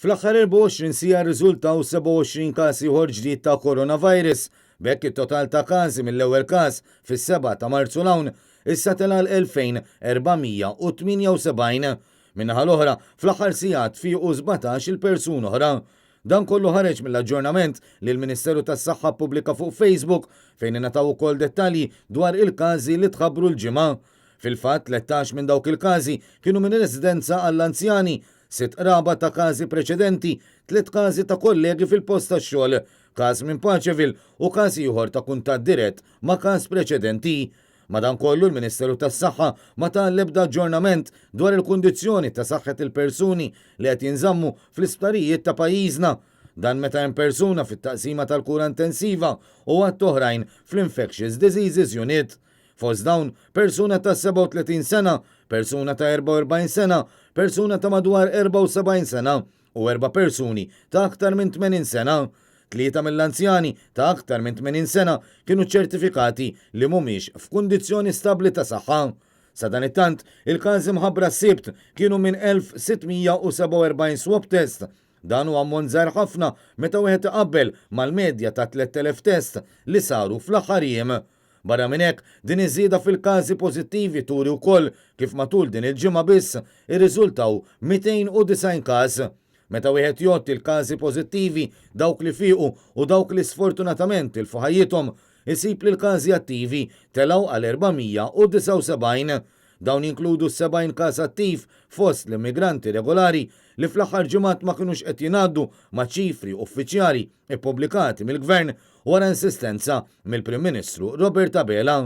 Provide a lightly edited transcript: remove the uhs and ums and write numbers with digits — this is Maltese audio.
Fl-aħħar 24 sija rriżultaw 27 każ ieħor ġdid ta' coronavirus. Bekk it-total ta' każi mill-ewwel każ fis-7 ta' Marzu hawn issa tela l-2478. Minnaħa l-oħra fl-aħħar sigħat fiequ 17 il-persuna oħra. Dan kollu ħareġ mill-aġġornament li l-Ministeru tas-Saħħa ppubblika fuq Facebook fejn ingħataw ukoll dettalji dwar il-każi li tħabbru l-ġimgħa. Fil-fatt 13 minn dawk il-każi kienu minn residenza għall-anzjani, 6 qraba ta' każi preċedenti, 3 każi ta' kollegi fil-post tax-xogħol, każ minn Paċeville u każ ieħor ta' kuntatt dirett ma' każ preċedenti. Madankollu l-Ministeru tas-Saħħa ma ta' l-ebda aġġornament dwar il-kundizzjoni ta' saħħet il-persuni li qed jinżammu fl-isptarijiet ta' pajjiżna. Dan meta hemm persuna fit-taqsima tal-kura intensiva u għadd oħrajn fl-Infectious Diseases Unit. Fost dawn persuna ta' 37 sena, persuna ta' 44 sena, persuna ta' madwar 74 sena u 4 persuni ta' aktar minn 80 sena. 3 mill-anzjani ta' aktar minn 80 sena kienu ċertifikati li mhumiex f'kundizzjoni stabbli ta' saħħa. Sa dan it-tant, il-każi mħabbra s-sibt kienu minn 1647 swab test. Dan huwa ammont żgħar ħafna meta wieħed iqabbel mal-medja ta' 3000 test li saru fl-aħħar jiem. Barra minn hekk, din iż-żieda fil-każi pożittivi turi wkoll kif matul din il-ġimgħa biss irriżultaw 290 każ. Meta wieħed jgħod il-każi pożittivi dawk li fiequ u dawk li sfortunatament ilfu ħajjithom, isib li l-każi attivi telgħu għal 479. Dawn jinkludu 70 każ attiv fost l-immigranti regolari li fl-aħħar ġimgħat ma kinux qed jingħaddu ma' ċifri uffiċjali ippubblikati mill-Gvern wara insistenza mill-Prim Ministru Robert Abela.